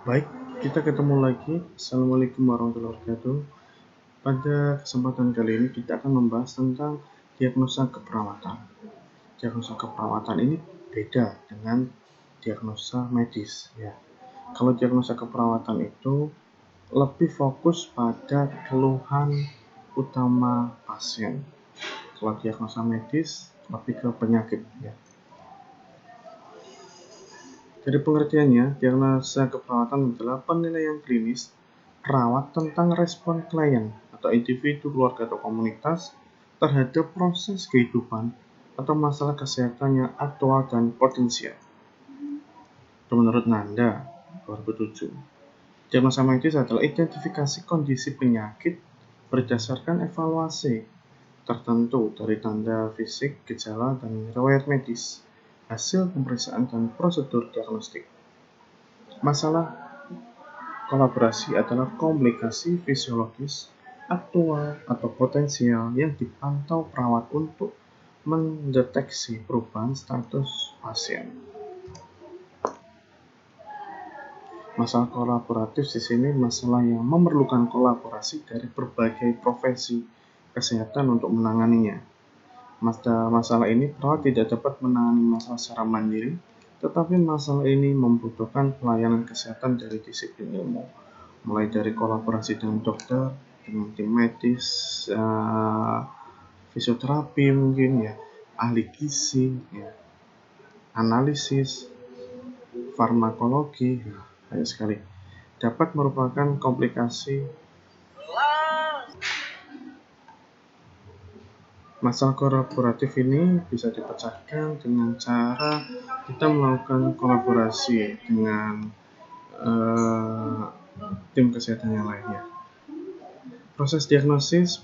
Baik, kita ketemu lagi. Assalamualaikum warahmatullahi wabarakatuh. Pada kesempatan kali ini kita akan membahas tentang diagnosa keperawatan. Diagnosa keperawatan ini beda dengan diagnosa medis, ya. Kalau diagnosa keperawatan itu lebih fokus pada keluhan utama pasien. Kalau diagnosa medis lebih ke penyakit, ya. Dari pengertiannya, diagnosa keperawatan adalah penilaian klinis perawat tentang respon klien atau individu, keluarga, atau komunitas terhadap proses kehidupan atau masalah kesehatan yang aktual dan potensial. Itu menurut Nanda 2007. Diagnosa medis adalah identifikasi kondisi penyakit berdasarkan evaluasi tertentu dari tanda fisik, gejala, dan riwayat medis, hasil pemeriksaan dan prosedur diagnostik. Masalah kolaborasi adalah komplikasi fisiologis aktual atau potensial yang dipantau perawat untuk mendeteksi perubahan status pasien. Masalah kolaboratif di sini masalah yang memerlukan kolaborasi dari berbagai profesi kesehatan untuk menanganinya. Masalah ini perawat tidak dapat menangani masalah secara mandiri, tetapi masalah ini membutuhkan pelayanan kesehatan dari disiplin ilmu, mulai dari kolaborasi dengan dokter, dengan tim medis, fisioterapi mungkin ya, ahli gizi, ya, analisis, farmakologi, banyak sekali. Dapat merupakan komplikasi. Masalah kolaboratif ini bisa dipecahkan dengan cara kita melakukan kolaborasi dengan tim kesehatan yang lainnya. Proses diagnosis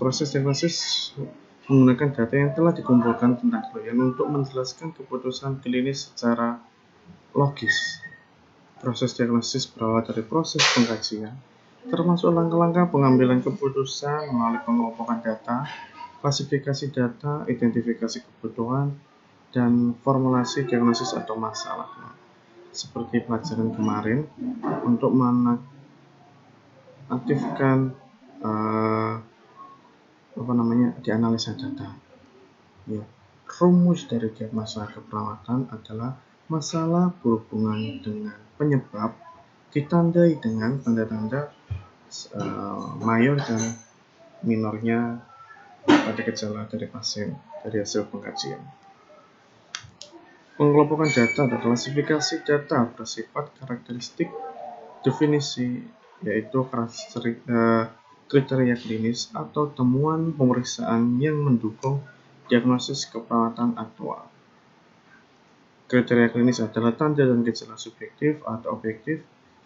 menggunakan data yang telah dikumpulkan tentang klien untuk menjelaskan keputusan klinis secara logis. Proses diagnosis berawal dari proses pengkajian, termasuk langkah-langkah pengambilan keputusan melalui pengelompokan data, klasifikasi data, identifikasi kebutuhan, dan formulasi diagnosis atau masalah. Seperti pelajaran kemarin, untuk mengaktifkan dianalisa data. Ya. Rumus dari diagnosa keperawatan adalah masalah berhubungan dengan penyebab ditandai dengan tanda-tanda mayor dan minornya pada gejala dari pasien dari hasil pengkajian. Pengelompokan data dan klasifikasi data bersifat karakteristik definisi, yaitu kriteria klinis atau temuan pemeriksaan yang mendukung diagnosis keperawatan aktual. Kriteria klinis adalah tanda dan gejala subjektif atau objektif,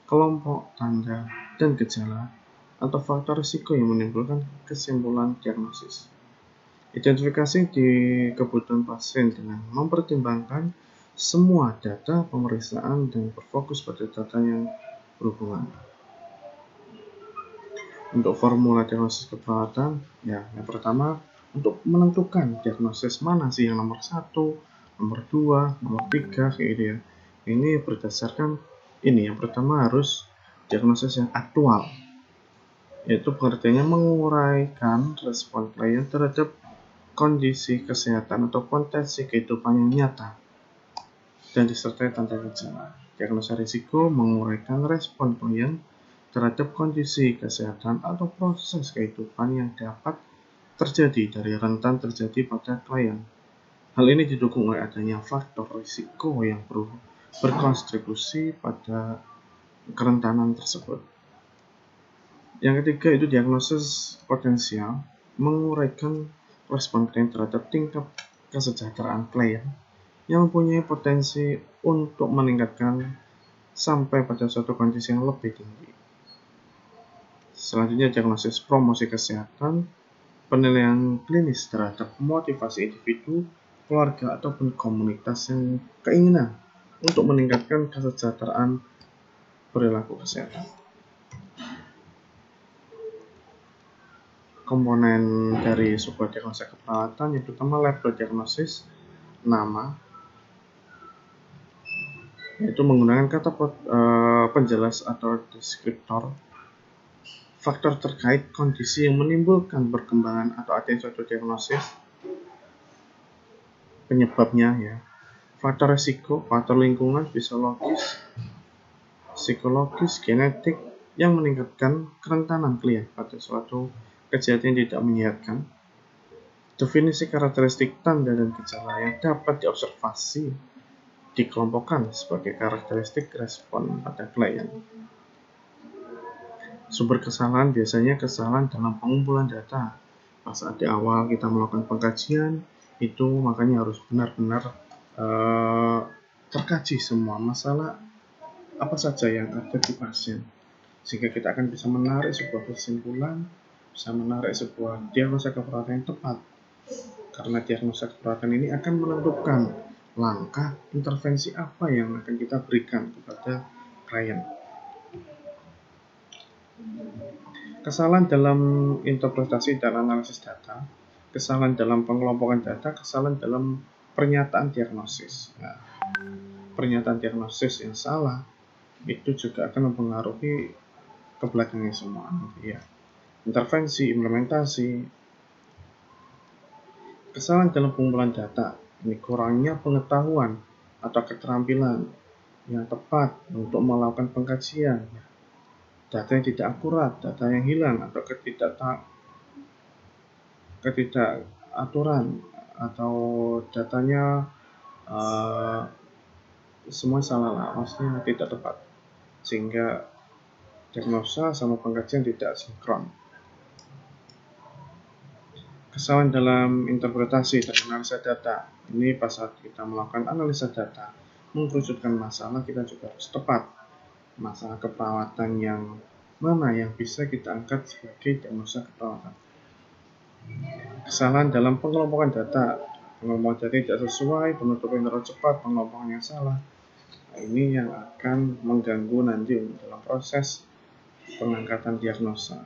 kelompok tanda dan gejala, atau faktor risiko yang menimbulkan kesimpulan diagnosis. Identifikasi di kebutuhan pasien dengan mempertimbangkan semua data pemeriksaan dan berfokus pada data yang berhubungan. Untuk formula diagnosis keperawatan, yang pertama untuk menentukan diagnosis mana sih yang nomor 1, nomor 2, nomor 3, kayak gitu ya. Ini berdasarkan yang pertama harus diagnosis yang aktual, yaitu pengertiannya menguraikan respon klien terhadap kondisi kesehatan atau potensi kehidupan yang nyata dan disertai tanda gejala. Diagnosa risiko menguraikan respon klien terhadap kondisi kesehatan atau proses kehidupan yang dapat terjadi dari rentan terjadi pada klien. Hal ini didukung oleh adanya faktor risiko yang berkontribusi pada kerentanan tersebut. Yang ketiga itu diagnosis potensial, menguraikan respon klien terhadap tingkat kesejahteraan klien yang mempunyai potensi untuk meningkatkan sampai pada suatu kondisi yang lebih tinggi. Selanjutnya diagnosis promosi kesehatan, penilaian klinis terhadap motivasi individu, keluarga, ataupun komunitas yang keinginan untuk meningkatkan kesejahteraan perilaku kesehatan. Komponen dari sebuah diagnosa keperawatan yang pertama label diagnosis, nama, yaitu menggunakan kata penjelas atau deskriptor faktor terkait kondisi yang menimbulkan perkembangan atau adanya suatu diagnosis, penyebabnya ya, faktor resiko, faktor lingkungan, fisiologis, psikologis, genetik yang meningkatkan kerentanan klien pada suatu kejadian yang tidak menyehatkan, definisi karakteristik tanda dan gejala yang dapat diobservasi dikelompokkan sebagai karakteristik respon pada klien. Sumber kesalahan biasanya kesalahan dalam pengumpulan data. Pas saat di awal kita melakukan pengkajian, itu makanya harus benar-benar terkaji semua masalah apa saja yang ada di pasien, sehingga kita akan bisa menarik sebuah kesimpulan, bisa menarik sebuah diagnosa keperawatan yang tepat. Karena diagnosa keperawatan ini akan menentukan langkah intervensi apa yang akan kita berikan kepada klien. Kesalahan dalam interpretasi dan analisis data, kesalahan dalam pengelompokan data, kesalahan dalam pernyataan diagnosis. Nah, pernyataan diagnosis yang salah itu juga akan mempengaruhi kebelakangnya semua. Ya. Intervensi, implementasi, kesalahan dalam pengumpulan data, ini kurangnya pengetahuan atau keterampilan yang tepat untuk melakukan pengkajian, data yang tidak akurat, data yang hilang, atau ketidakaturan, atau datanya semua salah lah, maksudnya tidak tepat, sehingga diagnosa sama pengkajian tidak sinkron. Kesalahan dalam interpretasi dan analisa data. Ini pas saat kita melakukan analisa data, mengerucutkan masalah, kita juga harus tepat. Masalah keperawatan yang mana yang bisa kita angkat sebagai diagnosa keperawatan. Kesalahan dalam pengelompokan data. Pengelompokan data tidak sesuai, penutupan terlalu cepat, pengelompokan yang salah. Nah, ini yang akan mengganggu nanti dalam proses pengangkatan diagnosa.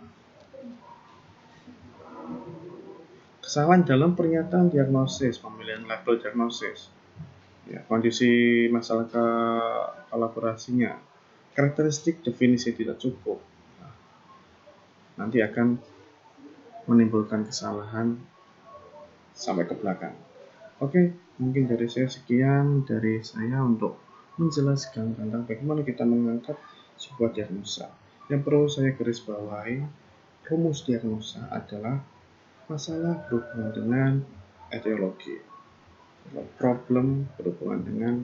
Kesalahan dalam pernyataan diagnosis, pemilihan label diagnosis, ya, kondisi masalah kolaborasinya, karakteristik definisi tidak cukup, nanti akan menimbulkan kesalahan sampai ke belakang. Oke, mungkin dari saya sekian dari saya untuk menjelaskan tentang bagaimana kita mengangkat sebuah diagnosa. Yang perlu saya garis bawahi, rumus diagnosa adalah masalah berhubungan dengan etiologi, problem berhubungan dengan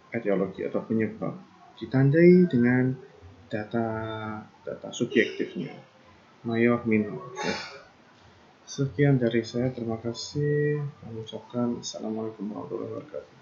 etiologi atau penyebab, ditandai dengan data subjektifnya, mayor minor. Sekian dari saya, terima kasih. Kami ucapkan Assalamualaikum warahmatullahi wabarakatuh.